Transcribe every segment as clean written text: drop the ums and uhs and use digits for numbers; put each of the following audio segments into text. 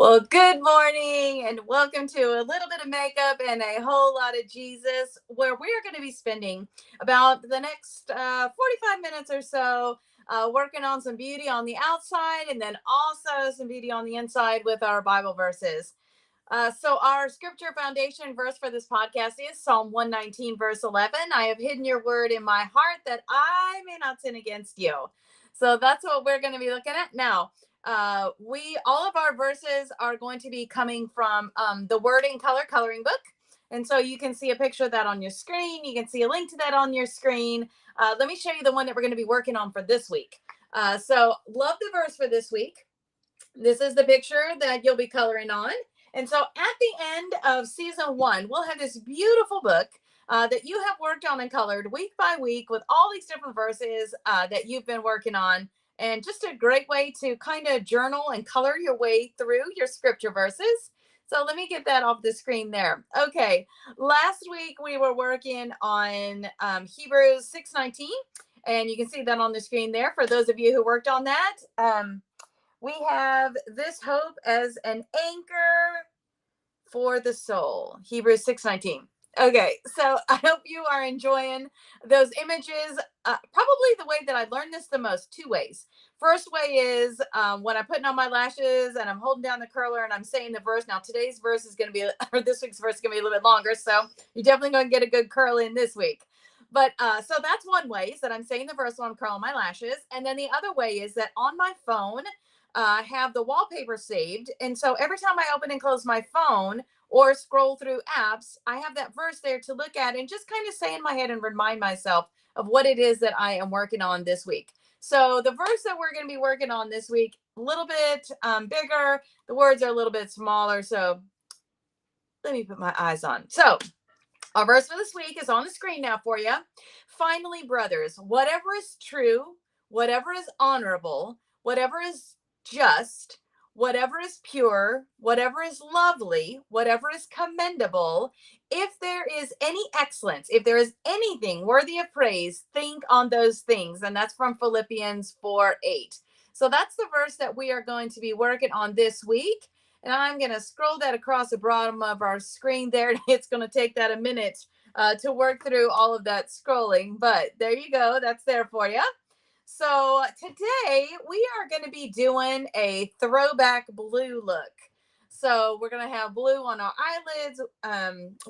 Well, good morning and welcome to a little bit of makeup and a whole lot of Jesus, where we are going to be spending about the next 45 minutes or so working on some beauty on the outside and then also some beauty on the inside with our Bible verses. So, our scripture foundation verse for this podcast is Psalm 119, verse 11. I have hidden your word in my heart that I may not sin against you. So, that's what we're going to be looking at now. All of our verses are going to be coming from the Word in Color coloring book. And so you can see a picture of that on your screen. You can see a link to that on your screen. Let me show you the one that we're going to be working on for this week. So love the verse for this week. This is the picture that you'll be coloring on. And so at the end of season 1, we'll have this beautiful book that you have worked on and colored week by week with all these different verses that you've been working on. And just a great way to kind of journal and color your way through your scripture verses. So let me get that off the screen there. Okay, last week we were working on Hebrews 6:19, and you can see that on the screen there for those of you who worked on that. We have this hope as an anchor for the soul. Hebrews 6:19. Okay, so I hope you are enjoying those images. Probably the way that I learned this the most, 2 ways. First way is when I'm putting on my lashes and I'm holding down the curler and I'm saying the verse. Now today's verse is going to be, or this week's verse is going to be a little bit longer, so you're definitely going to get a good curl in this week. But so that's one way, is that I'm saying the verse while I'm curling my lashes. And then the other way is that on my phone, I have the wallpaper saved. And so every time I open and close my phone or scroll through apps, I have that verse there to look at and just kind of say in my head and remind myself of what it is that I am working on this week. So the verse that we're going to be working on this week, a little bit bigger. The words are a little bit smaller. So let me put my eyes on. So our verse for this week is on the screen now for you. Finally, brothers, whatever is true, whatever is honorable, whatever is just, whatever is pure, whatever is lovely, whatever is commendable, if there is any excellence, if there is anything worthy of praise, think on those things. And that's from Philippians 4:8. So that's the verse that we are going to be working on this week. And I'm going to scroll that across the bottom of our screen there. It's going to take that a minute to work through all of that scrolling. But there you go. That's there for you. So today we are going to be doing a throwback blue look. So we're going to have blue on our eyelids.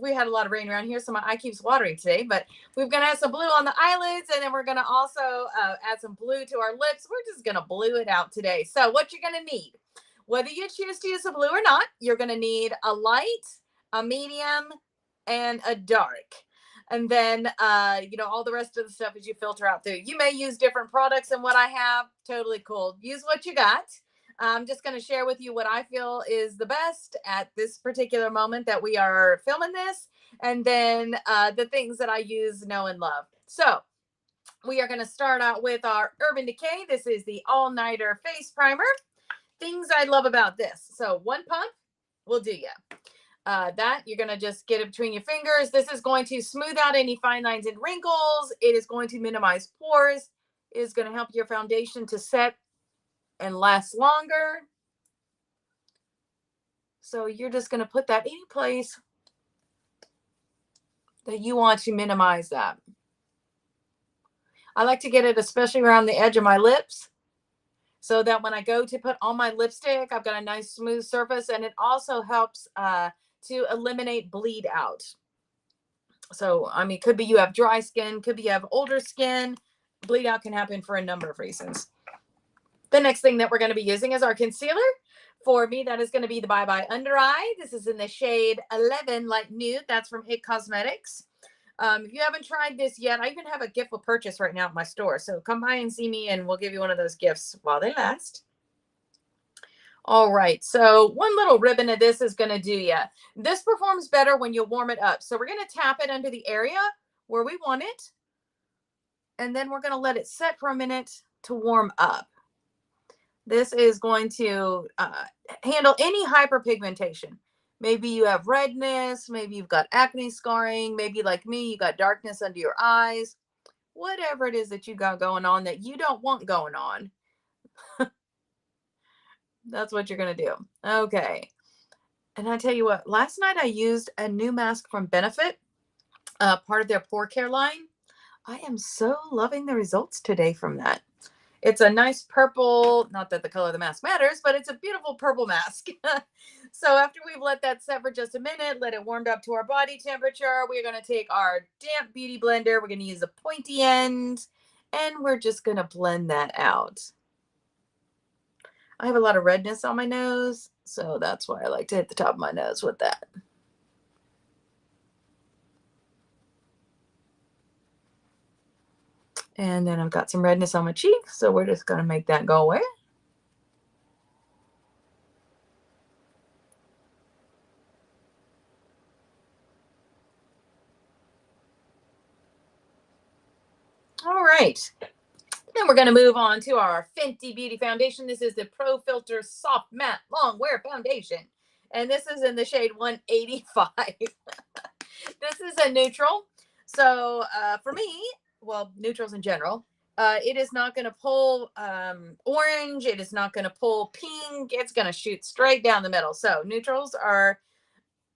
We had a lot of rain around here, so my eye keeps watering today. But we're going to have some blue on the eyelids, and then we're going to also add some blue to our lips. We're just going to blue it out today. So what you're going to need, whether you choose to use a blue or not, you're going to need a light, a medium, and a dark. And then, all the rest of the stuff as you filter out through. You may use different products than what I have. Totally cool. Use what you got. I'm just going to share with you what I feel is the best at this particular moment that we are filming this. And then the things that I use, know, and love. So we are going to start out with our Urban Decay. This is the All-Nighter Face Primer. Things I love about this. So 1 pump will do you. That you're going to just get it between your fingers. This is going to smooth out any fine lines and wrinkles. It is going to minimize pores. It is going to help your foundation to set and last longer. So you're just going to put that any place that you want to minimize that. I like to get it especially around the edge of my lips, so that when I go to put on my lipstick, I've got a nice smooth surface, and it also helps to eliminate bleed out. So, I mean, could be you have dry skin, could be you have older skin. Bleed out can happen for a number of reasons. The next thing that we're going to be using is our concealer. For me, that is going to be the Bye Bye Under Eye. This is in the shade 11 Light Nude. That's from IT Cosmetics. If you haven't tried this yet, I even have a gift with purchase right now at my store. So come by and see me and we'll give you one of those gifts while they last. All right. So one little ribbon of this is going to do you. This performs better when you warm it up. So we're going to tap it under the area where we want it. And then we're going to let it set for a minute to warm up. This is going to handle any hyperpigmentation. Maybe you have redness, maybe you've got acne scarring, maybe like me, you got darkness under your eyes, whatever it is that you got going on that you don't want going on. That's what you're going to do. Okay. And I tell you what, last night I used a new mask from Benefit, part of their pore care line. I am so loving the results today from that. It's a nice purple, not that the color of the mask matters, but it's a beautiful purple mask. So after we've let that set for just a minute, let it warm up to our body temperature, we're going to take our damp beauty blender. We're going to use a pointy end and we're just going to blend that out. I have a lot of redness on my nose, so that's why I like to hit the top of my nose with that. And then I've got some redness on my cheeks, so we're just going to make that go away. All right. Then we're going to move on to our Fenty Beauty Foundation. This is the Pro Filter Soft Matte Long Wear Foundation. And this is in the shade 185. This is a neutral. So for me, well, neutrals in general, it is not going to pull orange. It is not going to pull pink. It's going to shoot straight down the middle. So neutrals are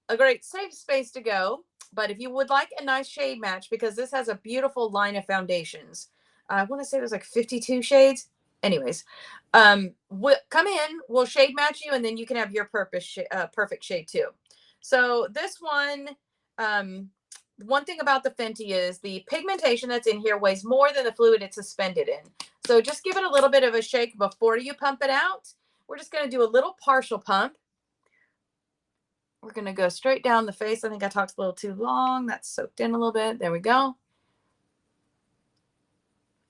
a great safe space to go. But if you would like a nice shade match, because this has a beautiful line of foundations, I want to say there's like 52 shades. Anyways, come in, we'll shade match you, and then you can have your perfect shade too. So this one thing about the Fenty is the pigmentation that's in here weighs more than the fluid it's suspended in. So just give it a little bit of a shake before you pump it out. We're just going to do a little partial pump. We're going to go straight down the face. I think I talked a little too long. That's soaked in a little bit. There we go.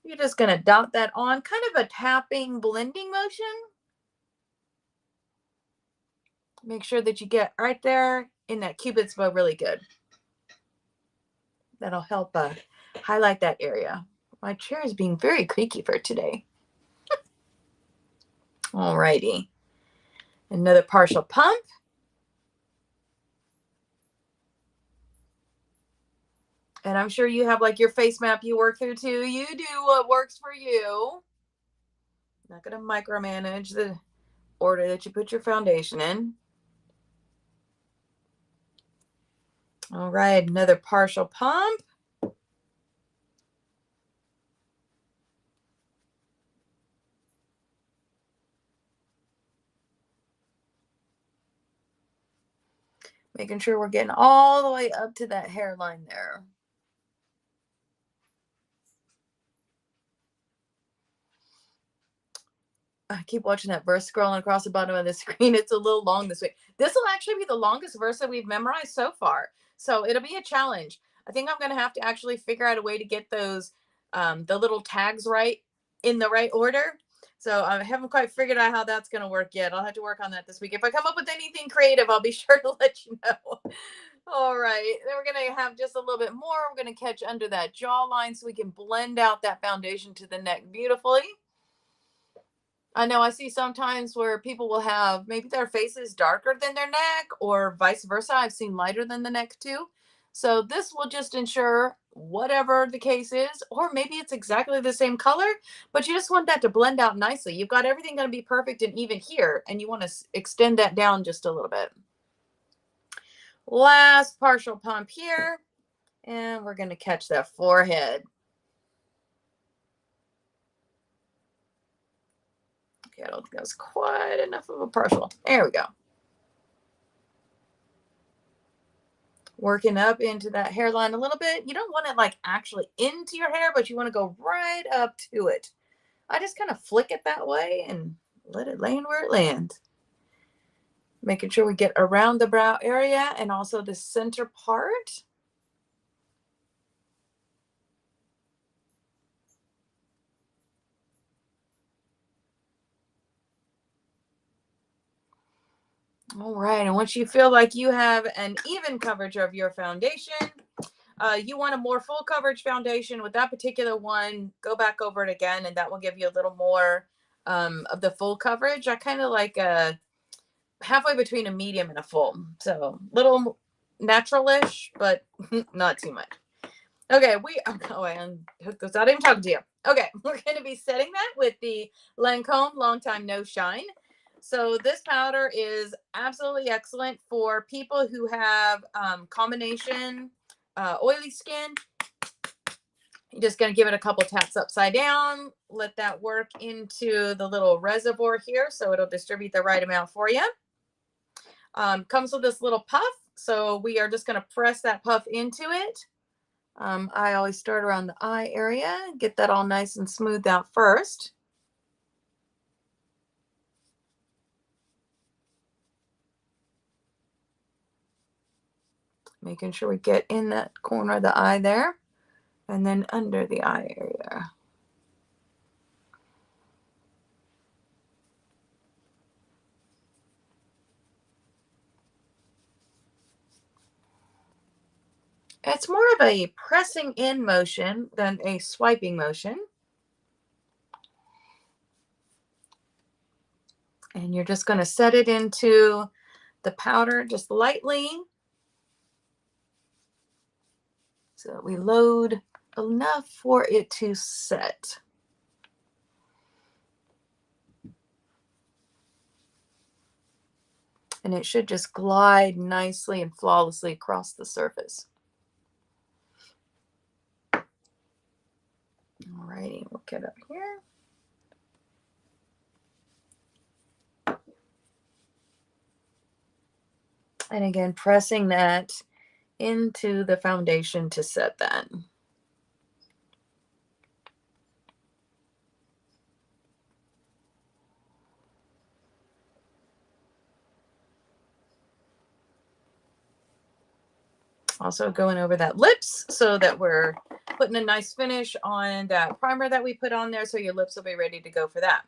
You're just going to dot that on, kind of a tapping, blending motion. Make sure that you get right there in that Cupid's bow really good. That'll help highlight that area. My chair is being very creaky for today. Alrighty. Another partial pump. And I'm sure you have like your face map you work through too. You do what works for you. Not going to micromanage the order that you put your foundation in. All right, another partial pump. Making sure we're getting all the way up to that hairline there. I keep watching that verse scrolling across the bottom of the screen. It's a little long this week. This will actually be the longest verse that we've memorized so far. So it'll be a challenge. I think I'm going to have to actually figure out a way to get those, the little tags right in the right order. So I haven't quite figured out how that's going to work yet. I'll have to work on that this week. If I come up with anything creative, I'll be sure to let you know. All right. Then we're going to have just a little bit more. We're going to catch under that jawline so we can blend out that foundation to the neck beautifully. I know I see sometimes where people will have maybe their face is darker than their neck or vice versa. I've seen lighter than the neck too. So this will just ensure whatever the case is, or maybe it's exactly the same color, but you just want that to blend out nicely. You've got everything going to be perfect and even here, and you want to extend that down just a little bit. Last partial pump here, and we're going to catch that forehead. Okay, I don't think that was quite enough of a partial. There we go. Working up into that hairline a little bit. You don't want it like actually into your hair, but you want to go right up to it. I just kind of flick it that way and let it land where it lands. Making sure we get around the brow area and also the center part. All right, and once you feel like you have an even coverage of your foundation, you want a more full coverage foundation with that particular one, go back over it again, and that will give you a little more of the full coverage. I kind of like halfway between a medium and a full. So little natural-ish, but not too much. Okay, I unhooked this out. I'm talking to you. Okay, we're going to be setting that with the Lancome Long Time No Shine. So this powder is absolutely excellent for people who have combination oily skin. You're just going to give it a couple taps upside down, let that work into the little reservoir here so it'll distribute the right amount for you. Comes with this little puff, so we are just going to press that puff into it. I always start around the eye area, get that all nice and smoothed out first. Making sure we get in that corner of the eye there, and then under the eye area. It's more of a pressing in motion than a swiping motion. And you're just going to set it into the powder just lightly. So that we load enough for it to set. And it should just glide nicely and flawlessly across the surface. Alrighty, we'll get up here. And again, pressing that into the foundation to set that. Also going over that lips so that we're putting a nice finish on that primer that we put on there, so your lips will be ready to go for that.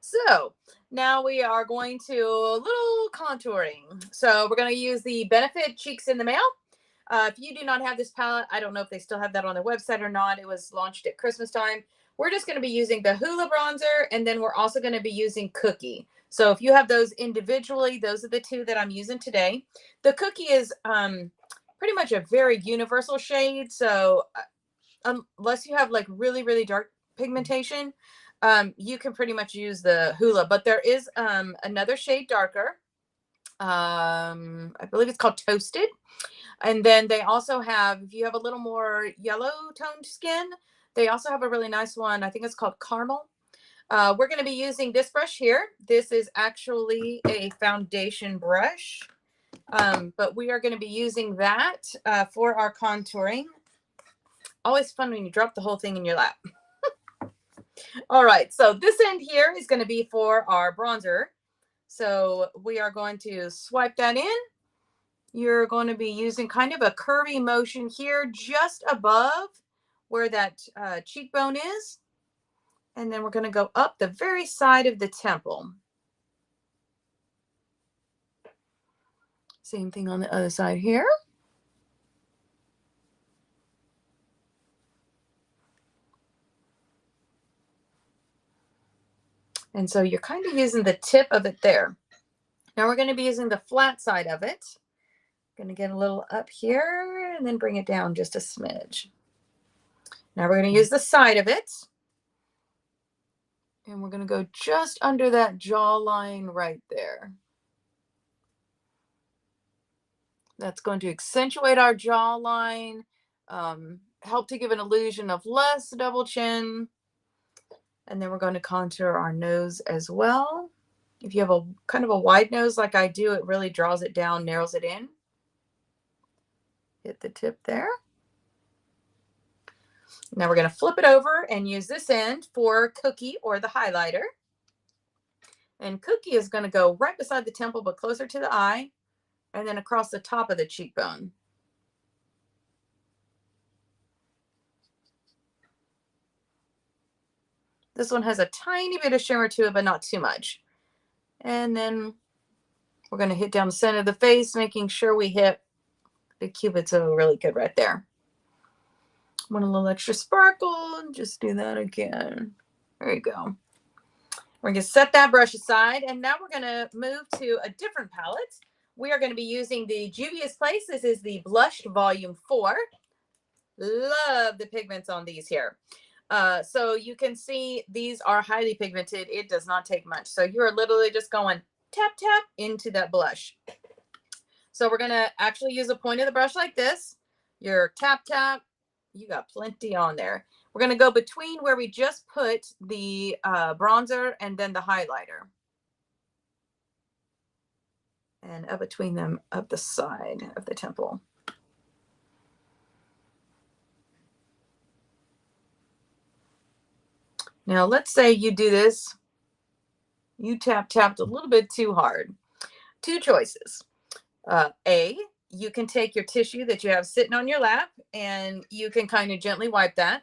So now we are going to a little contouring. So we're going to use the Benefit Cheeks in the Mail. If you do not have this palette, I don't know if they still have that on their website or not. It was launched at Christmas time. We're just going to be using the Hoola bronzer, and then we're also going to be using Cookie. So if you have those individually, those are the two that I'm using today. The Cookie is pretty much a very universal shade. So unless you have like really, really dark pigmentation, you can pretty much use the Hoola. But there is another shade darker. I believe it's called Toasted. And then they also have, if you have a little more yellow toned skin, they also have a really nice one. I think it's called Caramel. We're going to be using this brush here. This is actually a foundation brush, but we are going to be using that for our contouring. Always fun when you drop the whole thing in your lap. All right, so this end here is going to be for our bronzer. So we are going to swipe that in. You're going to be using kind of a curvy motion here just above where that cheekbone is. And then we're going to go up the very side of the temple. Same thing on the other side here. And so you're kind of using the tip of it there. Now we're going to be using the flat side of it. Going to get a little up here and then bring it down just a smidge. Now we're going to use the side of it. And we're going to go just under that jawline right there. That's going to accentuate our jawline, help to give an illusion of less double chin. And then we're going to contour our nose as well. If you have a kind of a wide nose like I do, it really draws it down, narrows it in. Hit the tip there. Now we're going to flip it over and use this end for Cookie or the highlighter. And Cookie is going to go right beside the temple, but closer to the eye, and then across the top of the cheekbone. This one has a tiny bit of shimmer to it, but not too much. And then we're going to hit down the center of the face, making sure we hit the cupid's bow really good right there. Want a little extra sparkle? Just do that again. There you go. We're going to set that brush aside, and now we're going to move to a different palette. We are going to be using the Juvia's Place. This is the Blushed Volume 4. Love the pigments on these here. So you can see these are highly pigmented. It does not take much. So you're literally just going tap, tap into that blush. So we're going to actually use a point of the brush like this. Your tap, tap. You got plenty on there. We're going to go between where we just put the bronzer and then the highlighter. And up between them, up the side of the temple. Now, let's say you do this. You tapped a little bit too hard. Two choices. A, you can take your tissue that you have sitting on your lap and you can kind of gently wipe that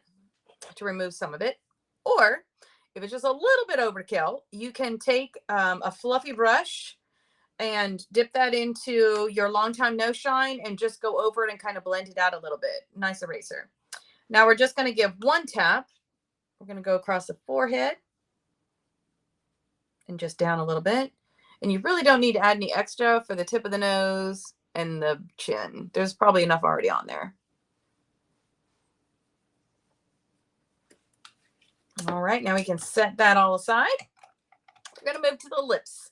to remove some of it. Or if it's just a little bit overkill, you can take a fluffy brush and dip that into your long time no shine and just go over it and kind of blend it out a little bit. Nice eraser. Now we're just going to give one tap. We're going to go across the forehead and just down a little bit. And you really don't need to add any extra for the tip of the nose and the chin. There's probably enough already on there. All right, now we can set that all aside. We're going to move to the lips.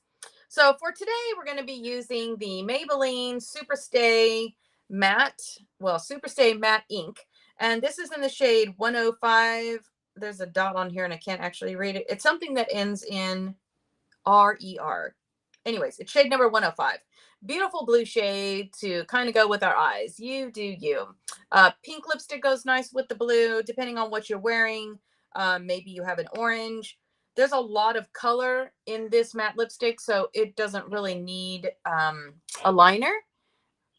So for today, we're going to be using the Maybelline Superstay Matte, Superstay Matte Ink. And this is in the shade 105. There's a dot on here and I can't actually read it. It's something that ends in RER. Anyways, it's shade number 105. Beautiful blue shade to kind of go with our eyes. You do you. Pink lipstick goes nice with the blue, depending on what you're wearing. Maybe you have an orange. There's a lot of color in this matte lipstick, so it doesn't really need a liner.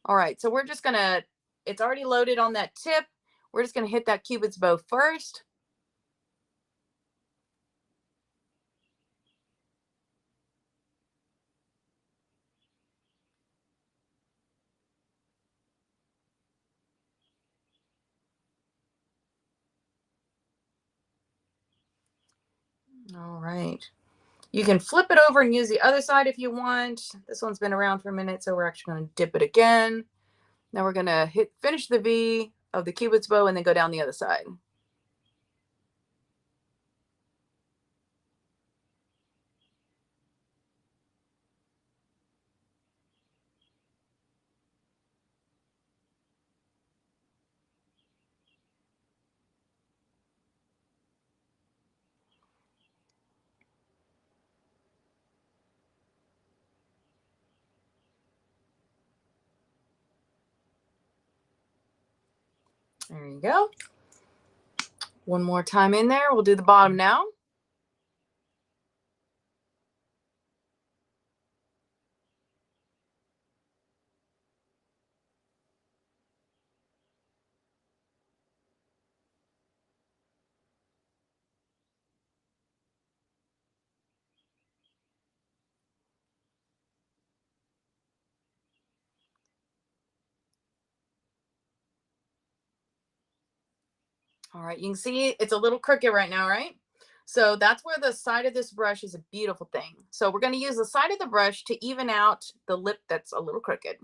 All right, so we're just gonna, it's already loaded on that tip. We're just gonna hit that Cupid's bow first. All right. You can flip it over and use the other side if you want. This one's been around for a minute, so we're actually going to dip it again. Now we're going to finish the V of the Cupid's bow and then go down the other side. There you go. One more time in there. We'll do the bottom now. All right, you can see it's a little crooked right now, right? So that's where the side of this brush is a beautiful thing. So we're going to use the side of the brush to even out the lip that's a little crooked.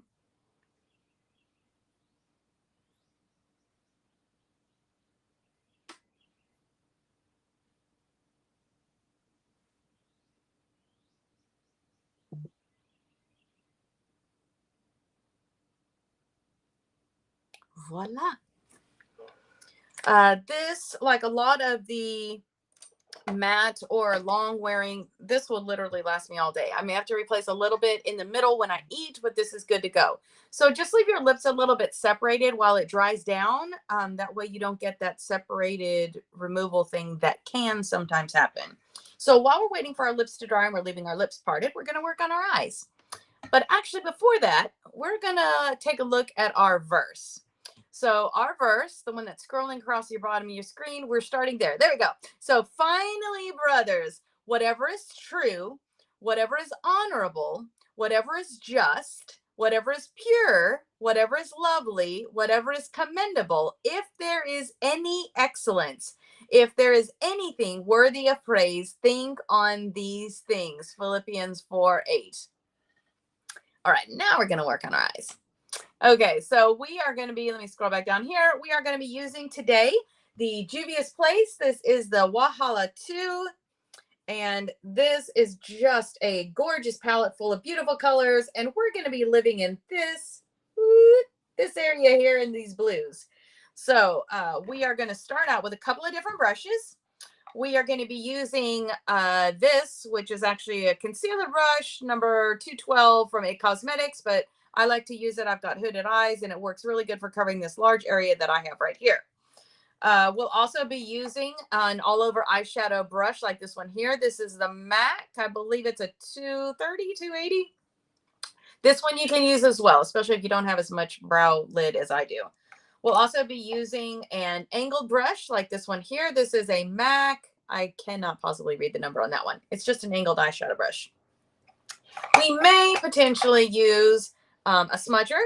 Voila. This, like a lot of the matte or long wearing, this will literally last me all day. I may have to replace a little bit in the middle when I eat, but this is good to go. So just leave your lips a little bit separated while it dries down. That way you don't get that separated removal thing that can sometimes happen. So while we're waiting for our lips to dry and we're leaving our lips parted, we're going to work on our eyes. But actually before that, we're going to take a look at our verse. So our verse, the one that's scrolling across your bottom of your screen, we're starting there. There we go. So finally, brothers, whatever is true, whatever is honorable, whatever is just, whatever is pure, whatever is lovely, whatever is commendable, if there is any excellence, if there is anything worthy of praise, think on these things. Philippians 4:8. All right, now we're going to work on our eyes. Okay, so we are going to be, let me scroll back down here. We are going to be using today the Juvia's Place. This is the Wahala 2. And this is just a gorgeous palette full of beautiful colors. And we're going to be living in this area here in these blues. So we are going to start out with a couple of different brushes. We are going to be using this, which is actually a concealer brush, number 212 from It Cosmetics, but I like to use it. I've got hooded eyes, and it works really good for covering this large area that I have right here. We'll also be using an all-over eyeshadow brush like this one here. This is the MAC. I believe it's a 230, 280. This one you can use as well, especially if you don't have as much brow lid as I do. We'll also be using an angled brush like this one here. This is a MAC. I cannot possibly read the number on that one. It's just an angled eyeshadow brush. We may potentially use a smudger.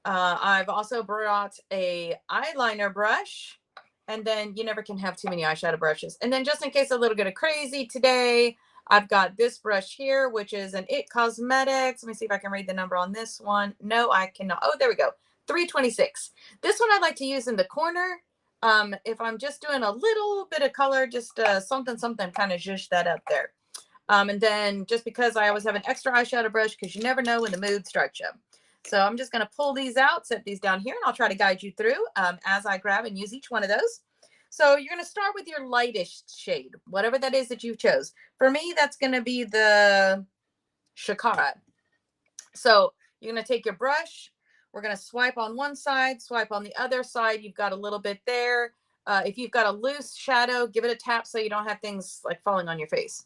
I've also brought a eyeliner brush, and then you never can have too many eyeshadow brushes. And then just in case a little bit of crazy today, I've got this brush here, which is an It Cosmetics. Let me see if I can read the number on this one. No, I cannot. Oh, there we go. 326. This one I like to use in the corner. If I'm just doing a little bit of color, just something, kind of zhuzh that up there. And then just because I always have an extra eyeshadow brush, because you never know when the mood strikes you. So I'm just going to pull these out, set these down here, and I'll try to guide you through as I grab and use each one of those. So you're going to start with your lightest shade, whatever that is that you chose. For me, that's going to be the Shakara. So you're going to take your brush. We're going to swipe on one side, swipe on the other side. You've got a little bit there. If you've got a loose shadow, give it a tap so you don't have things like falling on your face.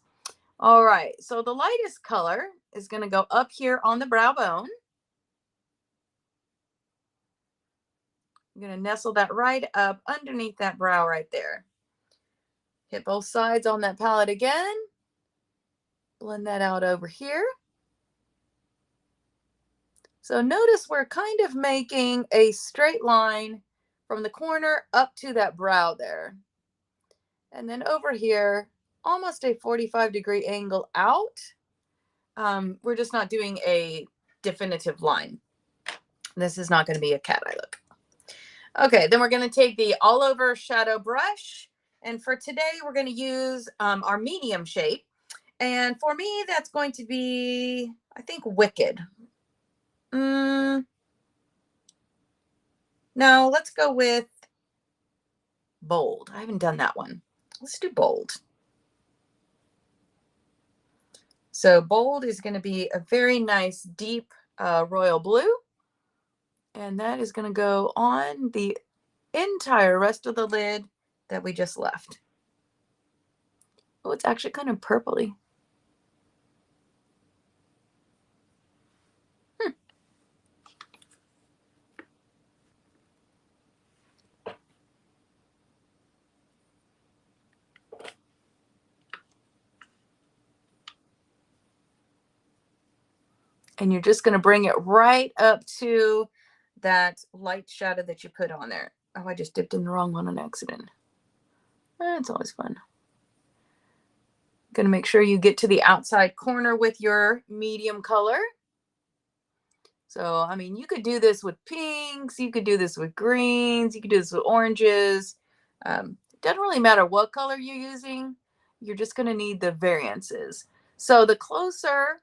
All right. So the lightest color is going to go up here on the brow bone. I'm going to nestle that right up underneath that brow right there. Hit both sides on that palette again. Blend that out over here. So notice we're kind of making a straight line from the corner up to that brow there. And then over here, almost a 45-degree angle out. We're just not doing a definitive line. This is not going to be a cat eye look. Okay, then we're going to take the all over shadow brush. And for today, we're going to use our medium shade. And for me, that's going to be, I think, Wicked. No, let's go with Bold. I haven't done that one. Let's do Bold. So Bold is going to be a very nice, deep royal blue. And that is going to go on the entire rest of the lid that we just left. Oh, it's actually kind of purpley. And you're just going to bring it right up to that light shadow that you put on there. Oh, I just dipped in the wrong one on accident. It's always fun. Going to make sure you get to the outside corner with your medium color. So, I mean, you could do this with pinks. You could do this with greens. You could do this with oranges. It doesn't really matter what color you're using. You're just going to need the variances. So the closer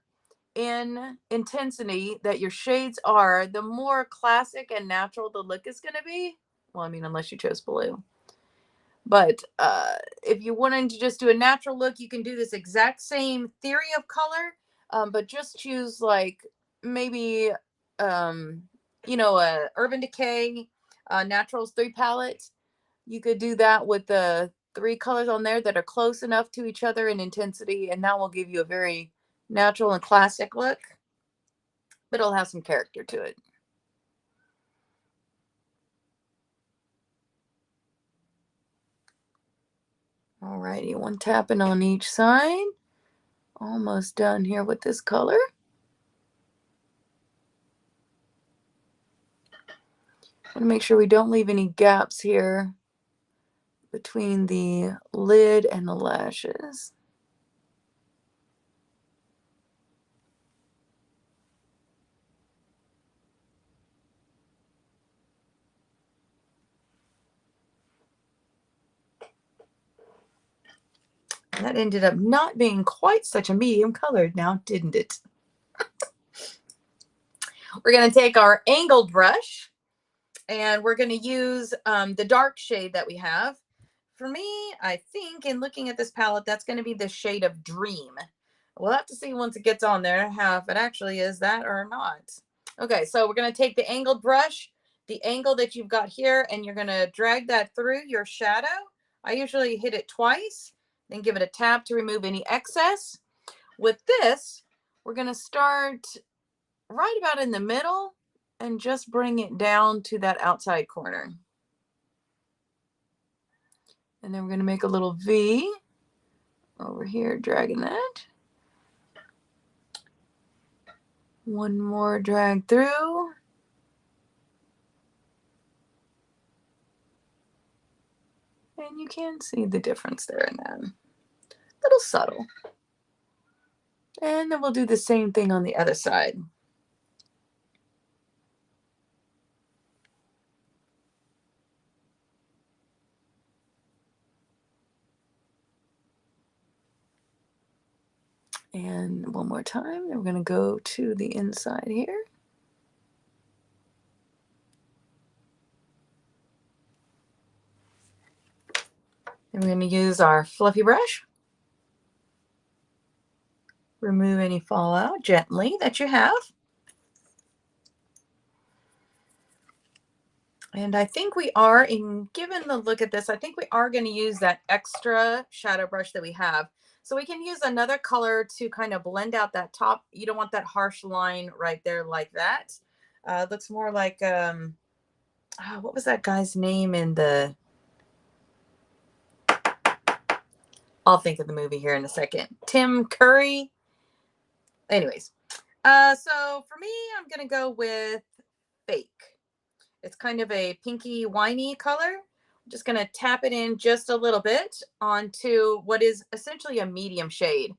in intensity that your shades are, the more classic and natural the look is going to be. Well, I mean, unless you chose blue. But if you wanted to just do a natural look, you can do this exact same theory of color, but just choose like maybe, a Urban Decay Naturals 3 palette. You could do that with the 3 colors on there that are close enough to each other in intensity, and that will give you a very natural and classic look, but it'll have some character to it. Alrighty, one tapping on each side. Almost done here with this color. Want to make sure we don't leave any gaps here between the lid and the lashes. That ended up not being quite such a medium color now, didn't it? We're going to take our angled brush and we're going to use the dark shade that we have. For me, I think in looking at this palette, that's going to be the shade of Dream. We'll have to see once it gets on there how if it actually is that or not. Okay, so we're going to take the angled brush, the angle that you've got here, and you're going to drag that through your shadow. I usually hit it twice, then give it a tap to remove any excess. With this, we're going to start right about in the middle and just bring it down to that outside corner. And then we're going to make a little V over here, dragging that. One more drag through. And you can see the difference there in that. A little subtle. And then we'll do the same thing on the other side. And one more time, then we're going to go to the inside here. And we're going to use our fluffy brush. Remove any fallout gently that you have. And I think we are, given the look at this, I think we are going to use that extra shadow brush that we have. So we can use another color to kind of blend out that top. You don't want that harsh line right there like that. It looks more like, what was that guy's name in the, I'll think of the movie here in a second. Tim Curry. Anyways, so for me, I'm going to go with Fake. It's kind of a pinky winey color. I'm just going to tap it in just a little bit onto what is essentially a medium shade.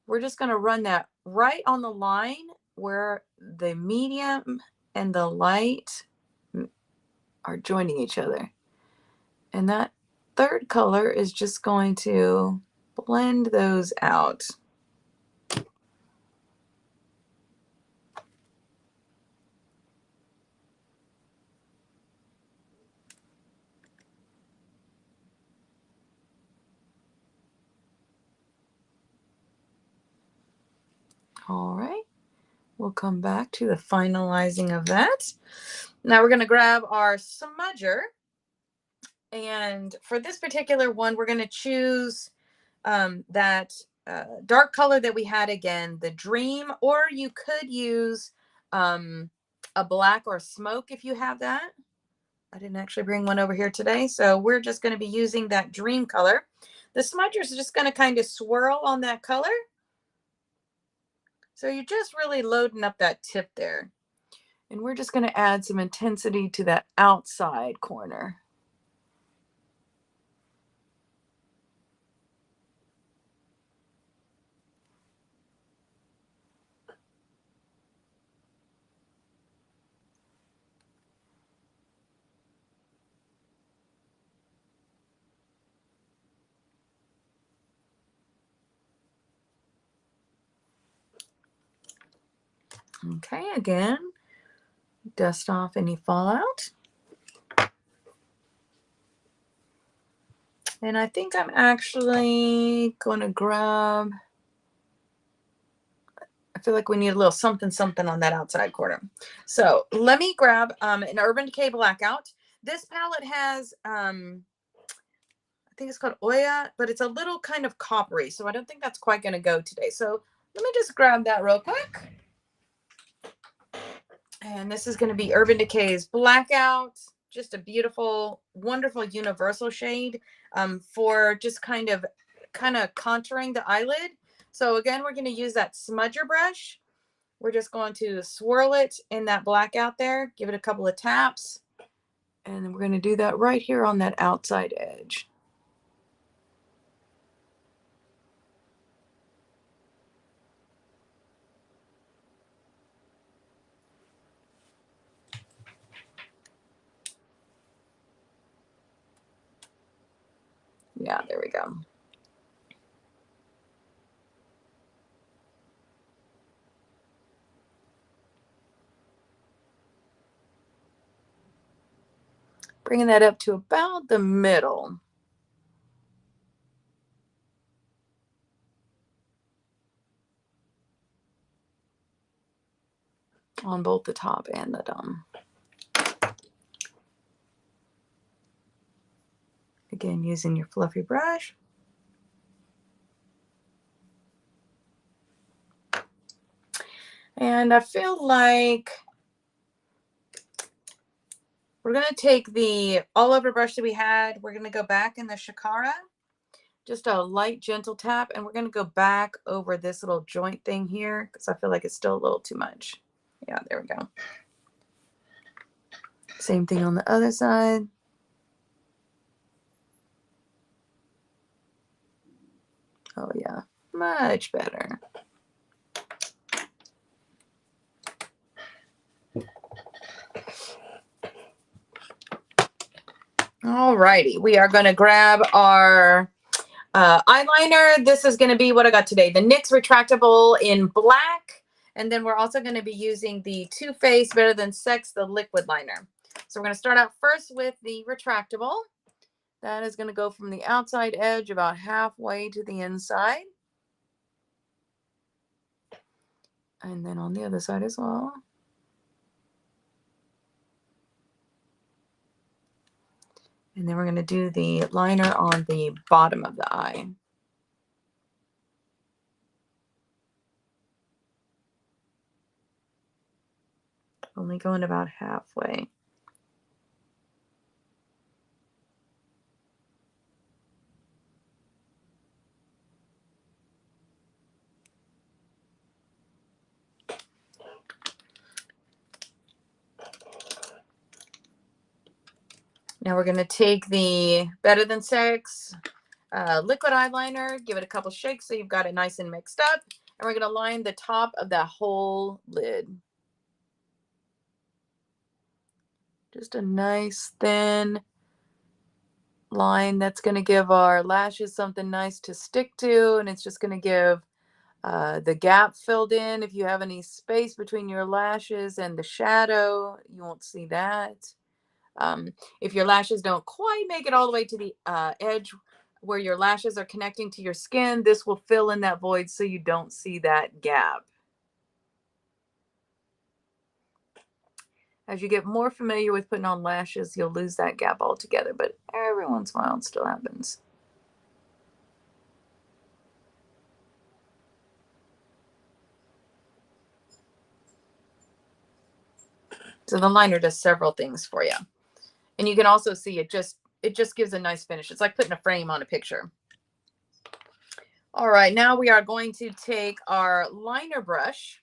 We're just going to run that right on the line where the medium and the light are joining each other. And that third color is just going to blend those out. All right, we'll come back to the finalizing of that. Now we're going to grab our smudger. And for this particular one, we're going to choose that dark color that we had again, the Dream, or you could use a black or smoke if you have that. I didn't actually bring one over here today, so we're just going to be using that Dream color. The smudger is just going to kind of swirl on that color. So you're just really loading up that tip there. And we're just going to add some intensity to that outside corner. Okay, again, dust off any fallout. And I think I'm actually going to grab, I feel like we need a little something something on that outside corner. So let me grab an Urban Decay Blackout. This palette has, I think it's called Oya, but it's a little kind of coppery. So I don't think that's quite going to go today. So let me just grab that real quick. And this is going to be Urban Decay's Blackout. Just a beautiful, wonderful universal shade for just kind of contouring the eyelid. So again, we're going to use that smudger brush. We're just going to swirl it in that blackout there, give it a couple of taps, and then we're going to do that right here on that outside edge. Yeah, there we go. Bringing that up to about the middle. On both the top and the dome. Again, using your fluffy brush. And I feel like we're going to take the all over brush that we had. We're going to go back in the Shakara. Just a light, gentle tap. And we're going to go back over this little joint thing here because I feel like it's still a little too much. Yeah, there we go. Same thing on the other side. Oh, yeah. Much better. All righty. We are going to grab our eyeliner. This is going to be what I got today. The NYX Retractable in black. And then we're also going to be using the Too Faced Better Than Sex, the liquid liner. So we're going to start out first with the retractable. That is going to go from the outside edge about halfway to the inside. And then on the other side as well. And then we're going to do the liner on the bottom of the eye. Only going about halfway. Now we're going to take the Better Than Sex liquid eyeliner, give it a couple shakes so you've got it nice and mixed up. And we're going to line the top of that whole lid. Just a nice thin line that's going to give our lashes something nice to stick to. And it's just going to give the gap filled in. If you have any space between your lashes and the shadow, you won't see that. If your lashes don't quite make it all the way to the edge where your lashes are connecting to your skin, this will fill in that void so you don't see that gap. As you get more familiar with putting on lashes, you'll lose that gap altogether, but every once in a while it still happens. So the liner does several things for you. And you can also see it just gives a nice finish. It's like putting a frame on a picture. All right, now we are going to take our liner brush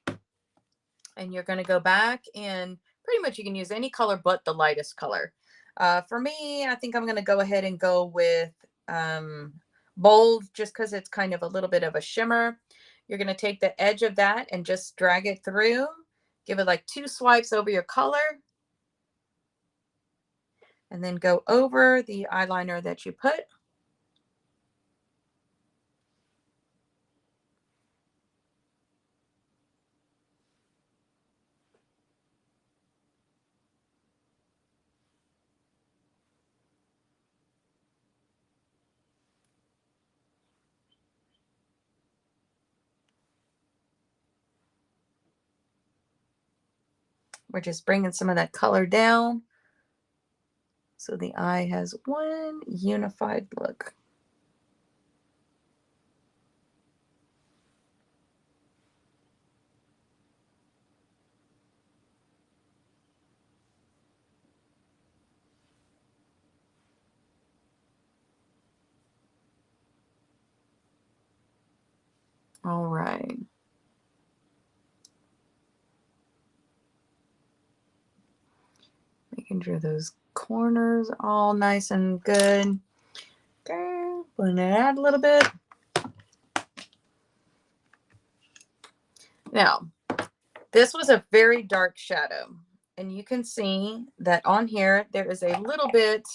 and you're going to go back and pretty much you can use any color but the lightest color. For me, I think I'm going to go ahead and go with bold just because it's kind of a little bit of a shimmer. You're going to take the edge of that and just drag it through. Give it like 2 swipes over your color. And then go over the eyeliner that you put. We're just bringing some of that color down so the eye has one unified look. All right. Making sure those corners are all nice and good. Okay, putting it out a little bit. Now, this was a very dark shadow. And you can see that on here, there is a little bit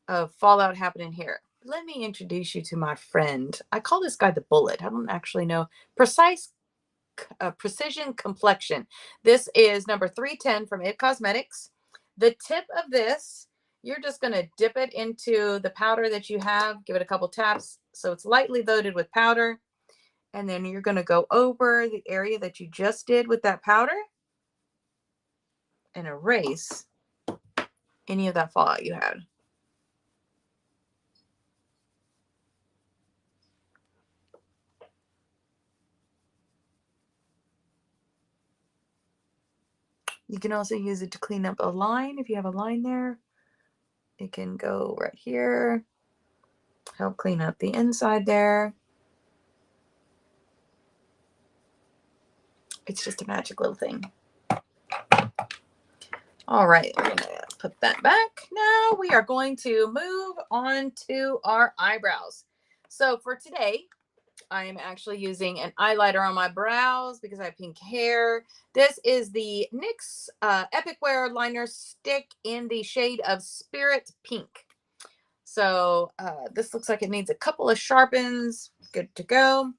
of fallout happening here. Let me introduce you to my friend. I call this guy the Bullet. I don't actually know. Precision Complexion. This is number 310 from It Cosmetics. The tip of this you're just going to dip it into the powder that you have, give it a couple taps so it's lightly loaded with powder. And then you're going to go over the area that you just did with that powder and erase any of that fallout you had. You can also use it to clean up a line. If you have a line there, it can go right here, help clean up the inside there. It's just a magic little thing. All right, we're going to put that back. Now we are going to move on to our eyebrows. So for today, I am actually using an highlighter on my brows because I have pink hair. This is the NYX Epic Wear Liner Stick in the shade of Spirit Pink. So this looks like it needs a couple of sharpens. Good to go.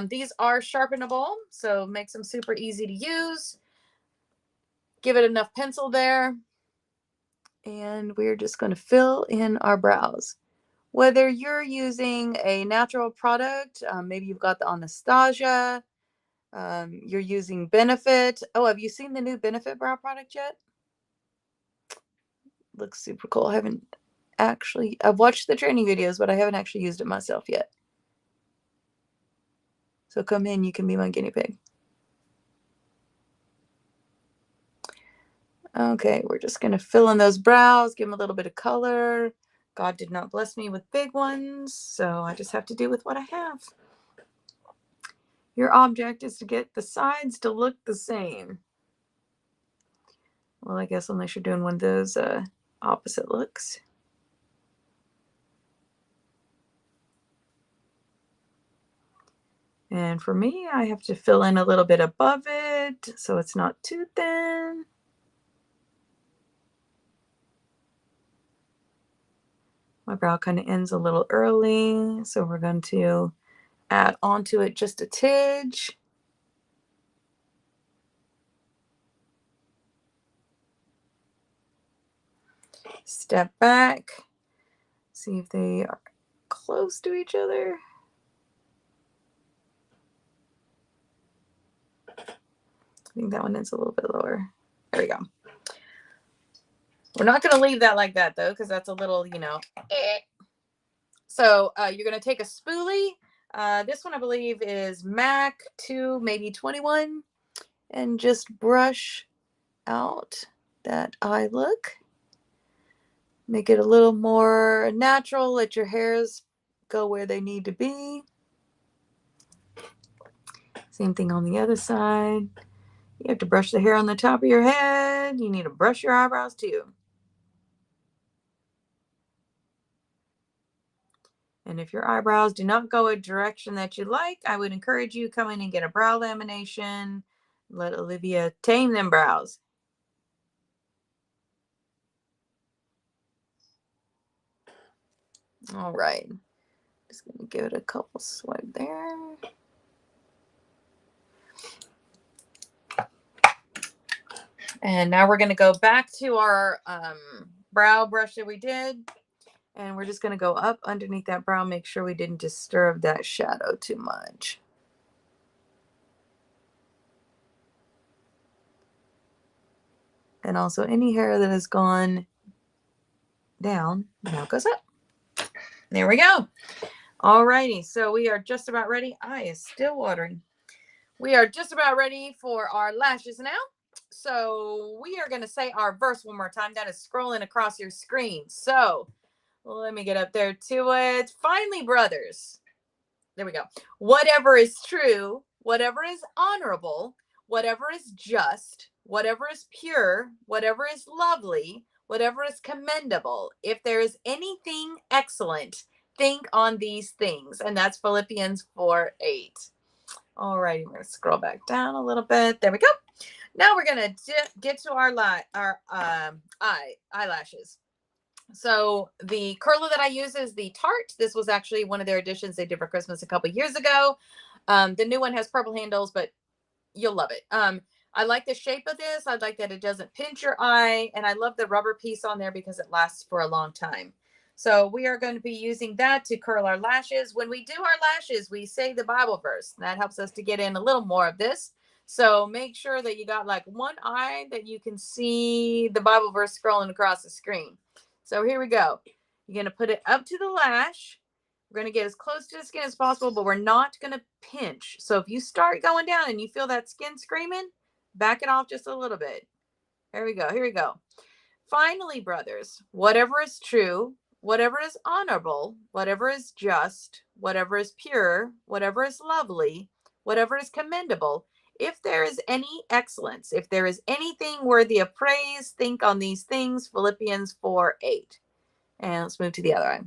These are sharpenable, so makes them super easy to use. Give it enough pencil there. And we're just going to fill in our brows. Whether you're using a natural product, maybe you've got the Anastasia, you're using Benefit. Oh, have you seen the new Benefit brow product yet? Looks super cool. I've watched the training videos, but I haven't actually used it myself yet. So come in, you can be my guinea pig. Okay, we're just going to fill in those brows, give them a little bit of color. God did not bless me with big ones, so I just have to do with what I have. Your object is to get the sides to look the same. Well, I guess unless you're doing one of those opposite looks. And for me, I have to fill in a little bit above it so it's not too thin. My brow kind of ends a little early, so we're going to add onto it just a tidge. Step back, see if they are close to each other. I think that one is a little bit lower. There we go. We're not going to leave that like that, though, because that's a little, So you're going to take a spoolie. This one, I believe, is MAC 2, maybe 21. And just brush out that eye look. Make it a little more natural. Let your hairs go where they need to be. Same thing on the other side. You have to brush the hair on the top of your head. You need to brush your eyebrows too. And if your eyebrows do not go a direction that you like, I would encourage you to come in and get a brow lamination. Let Olivia tame them brows. All right. Just going to give it a couple swipe there. And now we're going to go back to our brow brush that we did. And we're just going to go up underneath that brow, make sure we didn't disturb that shadow too much. And also any hair that has gone down now goes up. There we go. All righty. So we are just about ready. Eye is still watering. We are just about ready for our lashes now. So we are going to say our verse one more time. That is scrolling across your screen. So let me get up there to it. Finally, brothers. There we go. Whatever is true, whatever is honorable, whatever is just, whatever is pure, whatever is lovely, whatever is commendable, if there is anything excellent, think on these things. And that's Philippians 4:8. All right, we're going to scroll back down a little bit. There we go. Now we're going to get to our eyelashes. So the curler that I use is the Tarte. This was actually one of their additions they did for Christmas a couple years ago. The new one has purple handles, but you'll love it. I like the shape of this. I like that it doesn't pinch your eye. And I love the rubber piece on there because it lasts for a long time. So we are going to be using that to curl our lashes. When we do our lashes, we say the Bible verse. That helps us to get in a little more of this. So make sure that you got like one eye that you can see the Bible verse scrolling across the screen. So here we go. You're going to put it up to the lash. We're going to get as close to the skin as possible, but we're not going to pinch. So if you start going down and you feel that skin screaming, back it off just a little bit. Here we go. Here we go. Finally, brothers, whatever is true, whatever is honorable, whatever is just, whatever is pure, whatever is lovely, whatever is commendable, if there is any excellence, if there is anything worthy of praise, think on these things. Philippians 4:8. And let's move to the other eye.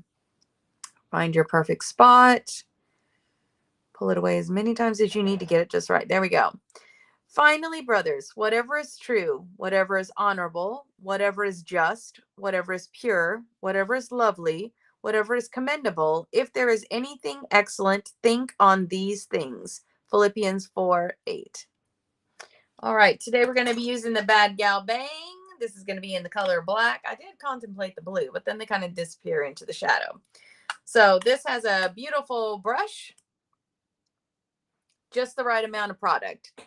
Find your perfect spot. Pull it away as many times as you need to get it just right. There we go. Finally, brothers, whatever is true, whatever is honorable, whatever is just, whatever is pure, whatever is lovely, whatever is commendable, if there is anything excellent, think on these things. Philippians 4:8. All right, today we're going to be using the Bad Gal Bang. This is going to be in the color black. I did contemplate the blue, but then they kind of disappear into the shadow. So this has a beautiful brush, just the right amount of product.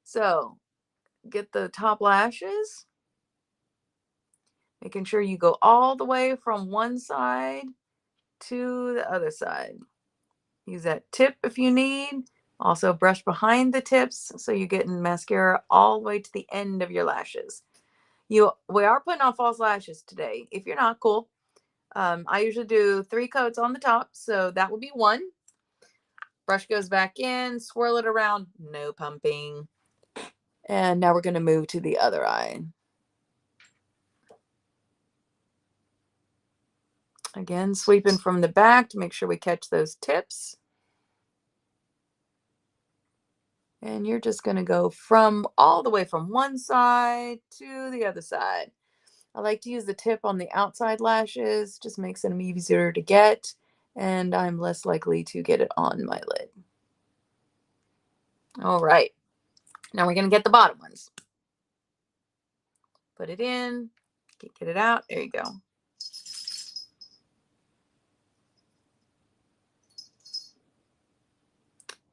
So get the top lashes, making sure you go all the way from one side to the other side. Use that tip if you need. Also brush behind the tips so you're getting mascara all the way to the end of your lashes. We are putting on false lashes today. If you're not, cool. I usually do 3 coats on the top, so that will be 1. Brush goes back in, swirl it around, no pumping. And now we're going to move to the other eye. Again, sweeping from the back to make sure we catch those tips. And you're just going to go from all the way from one side to the other side. I like to use the tip on the outside lashes, just makes them easier to get, and I'm less likely to get it on my lid. All right, now we're going to get the bottom ones. Put it in, get it out, there you go.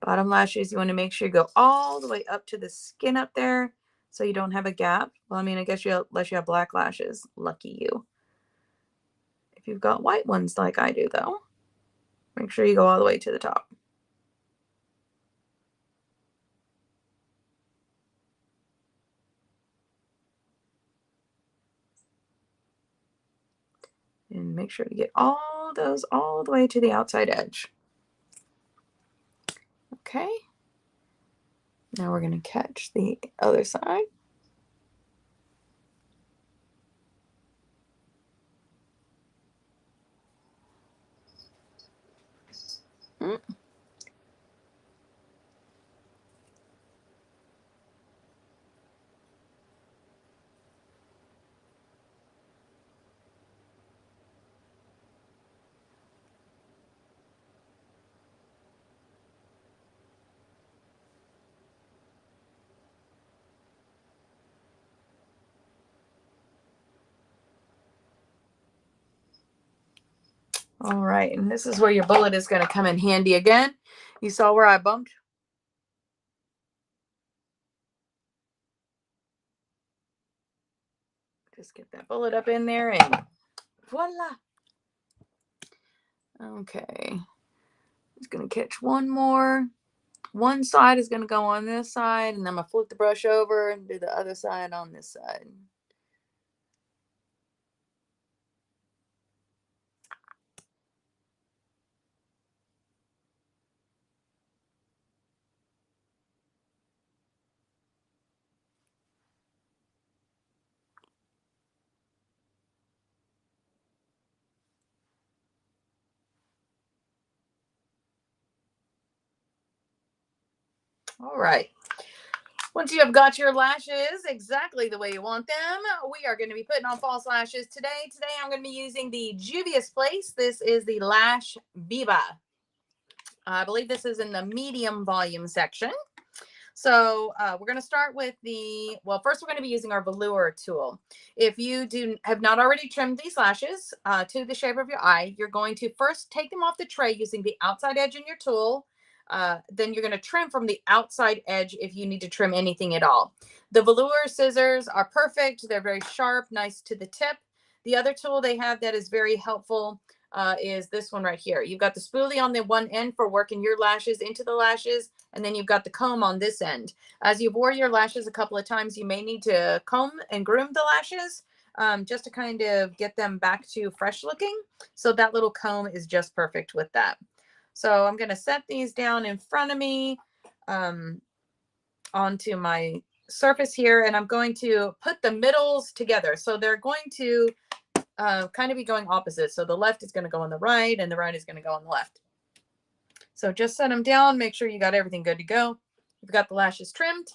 Bottom lashes, you want to make sure you go all the way up to the skin up there so you don't have a gap. Well, I mean, I guess unless you have black lashes, lucky you. If you've got white ones like I do, though, make sure you go all the way to the top. And make sure to get all those all the way to the outside edge. Okay. Now we're going to catch the other side. All right, and this is where your bullet is going to come in handy again. You saw where I bumped? Just get that bullet up in there and voila. Okay, just going to catch one more. One side is going to go on this side, and I'm going to flip the brush over and do the other side on this side. All right. Once you have got your lashes exactly the way you want them, we are going to be putting on false lashes today. Today I'm going to be using the Juvia's Place. This is the Lash Viva. I believe this is in the medium volume section. So we're going to start with first we're going to be using our velour tool. If you have not already trimmed these lashes to the shape of your eye, you're going to first take them off the tray using the outside edge in your tool. Then you're going to trim from the outside edge if you need to trim anything at all. The velour scissors are perfect. They're very sharp, nice to the tip. The other tool they have that is very helpful is this one right here. You've got the spoolie on the one end for working your lashes into the lashes, and then you've got the comb on this end. As you've wore your lashes a couple of times, you may need to comb and groom the lashes just to kind of get them back to fresh looking. So that little comb is just perfect with that. So I'm going to set these down in front of me onto my surface here, and I'm going to put the middles together. So they're going to kind of be going opposite. So the left is going to go on the right and the right is going to go on the left. So just set them down. Make sure you got everything good to go. You've got the lashes trimmed.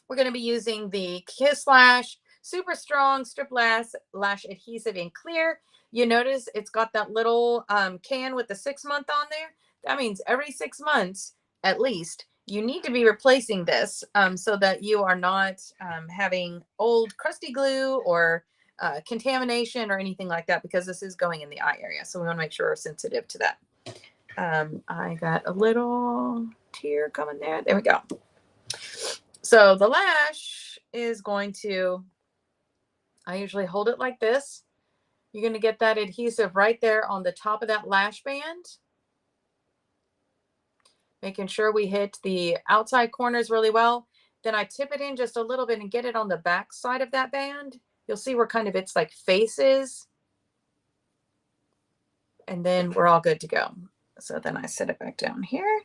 We're going to be using the Kiss Lash Super Strong Strip Lash Adhesive in Clear. You notice it's got that little can with the 6-month on there. That means every 6 months, at least, you need to be replacing this so that you are not having old crusty glue or contamination or anything like that, because this is going in the eye area. So we want to make sure we're sensitive to that. I got a little tear coming there. There we go. So the lash is going to, I usually hold it like this. You're going to get that adhesive right there on the top of that lash band. Making sure we hit the outside corners really well. Then I tip it in just a little bit and get it on the back side of that band. You'll see where kind of it's like faces. And then we're all good to go. So then I set it back down here,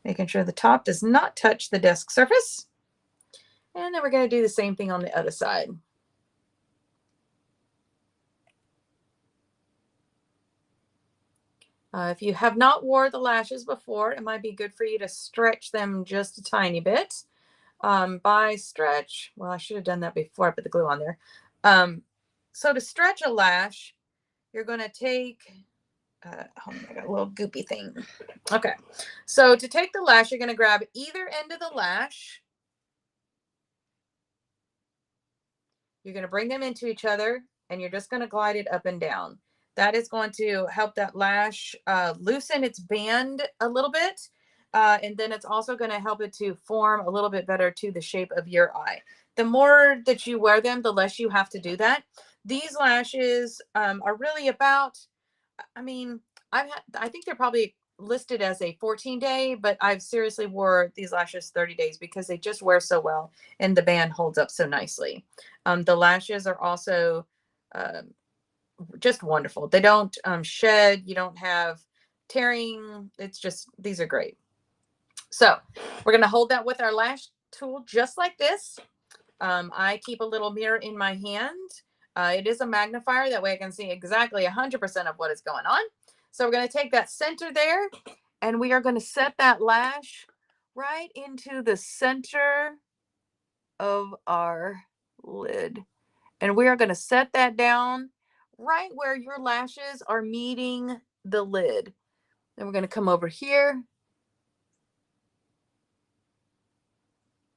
making sure the top does not touch the desk surface. And then we're going to do the same thing on the other side. If you have not wore the lashes before, it might be good for you to stretch them just a tiny bit. By stretch, well, I should have done that before I put the glue on there. So to stretch a lash, you're going to take, oh, I got a little goopy thing. Okay, so to take the lash, you're going to grab either end of the lash. You're going to bring them into each other, and you're just going to glide it up and down. That is going to help that lash loosen its band a little bit. And then it's also going to help it to form a little bit better to the shape of your eye. The more that you wear them, the less you have to do that. These lashes are really about, I mean, I think they're probably listed as a 14-day, but I've seriously wore these lashes 30 days because they just wear so well and the band holds up so nicely. The lashes are also just wonderful. They don't shed. You don't have tearing. It's just, these are great. So we're going to hold that with our lash tool just like this. I keep a little mirror in my hand. It is a magnifier. That way I can see exactly 100% of what is going on. So we're going to take that center there, and we are going to set that lash right into the center of our lid. And we are going to set that down right where your lashes are meeting the lid. Then we're going to come over here.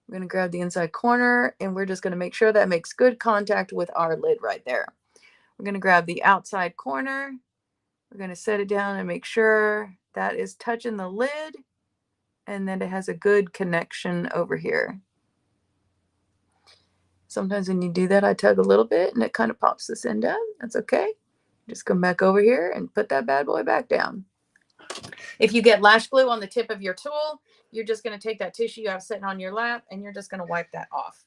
We're going to grab the inside corner, and we're just going to make sure that makes good contact with our lid right there. We're going to grab the outside corner. We're going to set it down and make sure that is touching the lid, and then it has a good connection over here. Sometimes when you do that, I tug a little bit and it kind of pops this end down. That's okay. Just come back over here and put that bad boy back down. If you get lash glue on the tip of your tool, you're just going to take that tissue you have sitting on your lap and you're just going to wipe that off.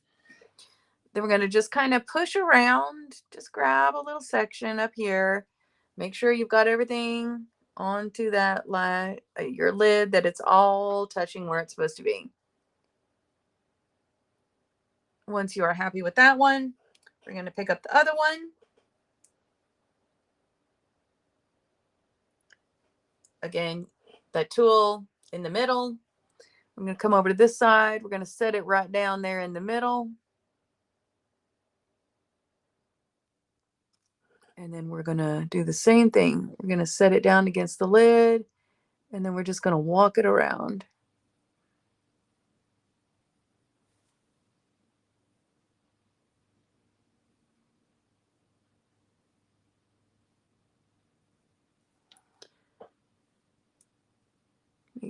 Then we're going to just kind of push around, just grab a little section up here. Make sure you've got everything onto that your lid, that it's all touching where it's supposed to be. Once you are happy with that one, we're going to pick up the other one. Again, that tool in the middle. I'm going to come over to this side. We're going to set it right down there in the middle. And then we're going to do the same thing. We're going to set it down against the lid, and then we're just going to walk it around.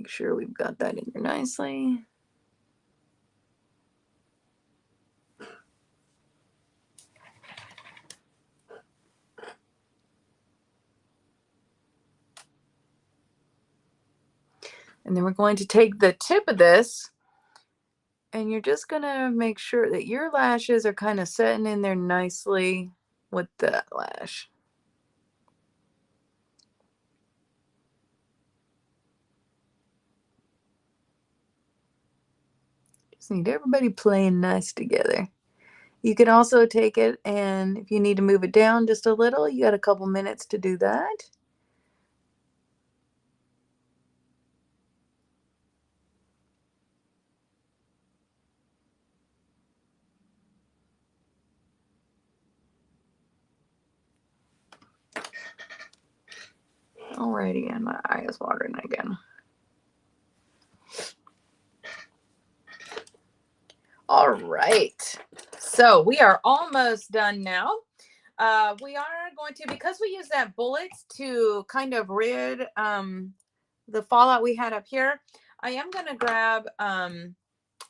Make sure we've got that in there nicely. And then we're going to take the tip of this, and you're just going to make sure that your lashes are kind of setting in there nicely with that lash. Just need everybody playing nice together. You can also take it, and if you need to move it down just a little, you got a couple minutes to do that. Alrighty, and my eye is watering again. All right, so we are almost done now. We are going to, because we use that bullet to kind of rid the fallout we had up here, I am going to grab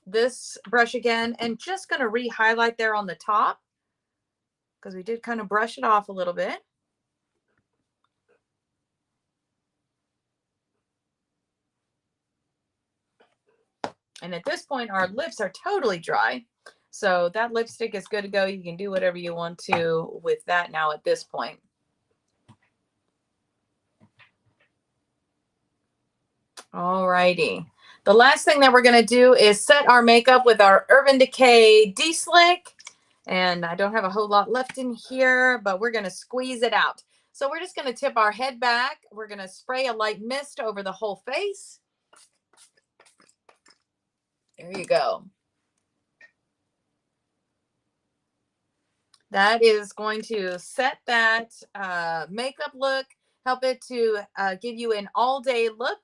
this brush again and just going to re-highlight there on the top, because we did kind of brush it off a little bit. And at this point, our lips are totally dry. So that lipstick is good to go. You can do whatever you want to with that now at this point. All righty. The last thing that we're going to do is set our makeup with our Urban Decay De-Slick. And I don't have a whole lot left in here, but we're going to squeeze it out. So we're just going to tip our head back. We're going to spray a light mist over the whole face. There you go. That is going to set that makeup look, help it to give you an all-day look.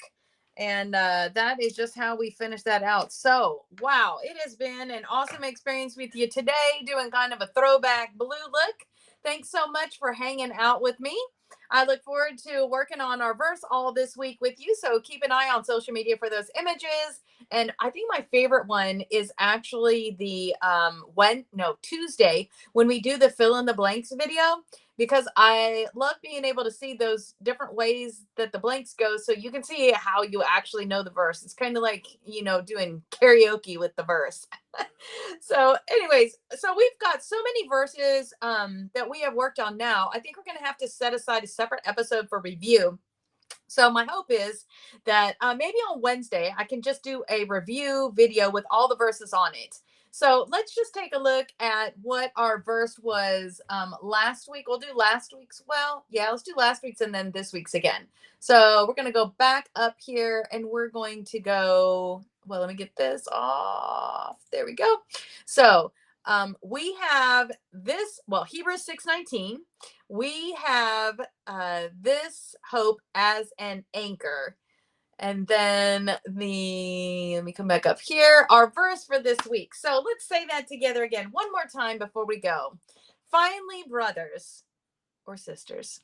And that is just how we finish that out. So, wow, it has been an awesome experience with you today, doing kind of a throwback blue look. Thanks so much for hanging out with me. I look forward to working on our verse all this week with you. So keep an eye on social media for those images. And I think my favorite one is actually the Tuesday, when we do the fill in the blanks video, because I love being able to see those different ways that the blanks go, so you can see how you actually know the verse. It's kind of like, doing karaoke with the verse. So anyways, so we've got so many verses that we have worked on now. I think we're going to have to set aside a separate episode for review. So my hope is that maybe on Wednesday, I can just do a review video with all the verses on it. So let's just take a look at what our verse was last week. We'll do last week's. Well, yeah, let's do last week's and then this week's again. So we're going to go back up here and we're going to go, well, let me get this off. There we go. So we have this, well, Hebrews 6:19. We have this hope as an anchor. And then let me come back up here, our verse for this week. So let's say that together again one more time before we go. Finally, brothers or sisters,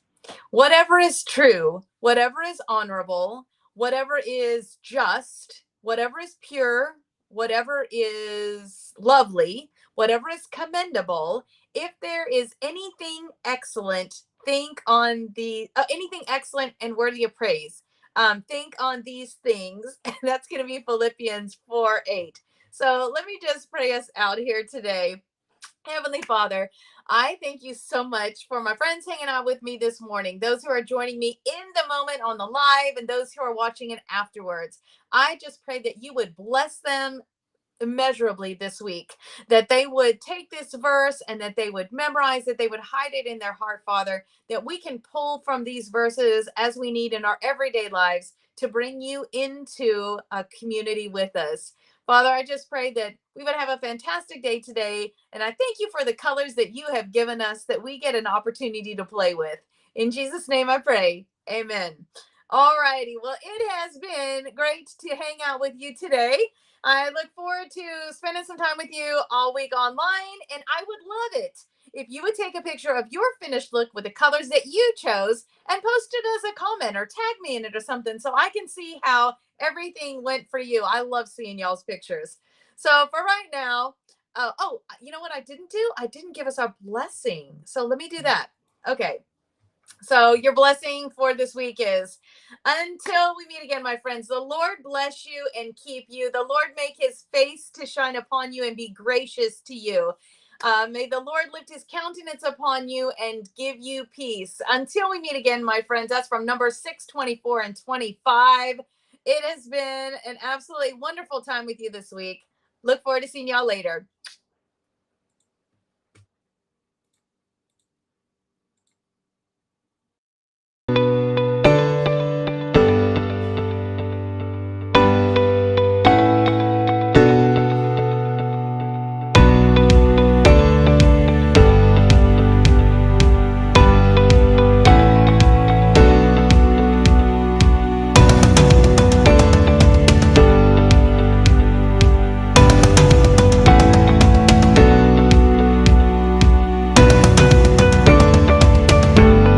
whatever is true, whatever is honorable, whatever is just, whatever is pure, whatever is lovely, whatever is commendable, if there is anything excellent, think on the anything excellent and worthy of praise. Think on these things. And that's going to be Philippians 4:8. So let me just pray us out here today. Heavenly Father, I thank you so much for my friends hanging out with me this morning, those who are joining me in the moment on the live, and those who are watching it afterwards. I just pray that you would bless them immeasurably this week, that they would take this verse and that they would memorize it, they would hide it in their heart, Father, that we can pull from these verses as we need in our everyday lives to bring you into a community with us. Father, I just pray that we would have a fantastic day today, and I thank you for the colors that you have given us that we get an opportunity to play with. In Jesus' name I pray, amen. All righty, well, it has been great to hang out with you today. I look forward to spending some time with you all week online, and I would love it if you would take a picture of your finished look with the colors that you chose and post it as a comment or tag me in it or something, so I can see how everything went for you. I love seeing y'all's pictures. So for right now, oh, you know what I didn't do? I didn't give us our blessing. So let me do that. Okay. So your blessing for this week is, until we meet again, my friends, the Lord bless you and keep you. The Lord make his face to shine upon you and be gracious to you. May the Lord lift his countenance upon you and give you peace. Until we meet again, my friends, that's from number 624 and 25. It has been an absolutely wonderful time with you this week. Look forward to seeing y'all later.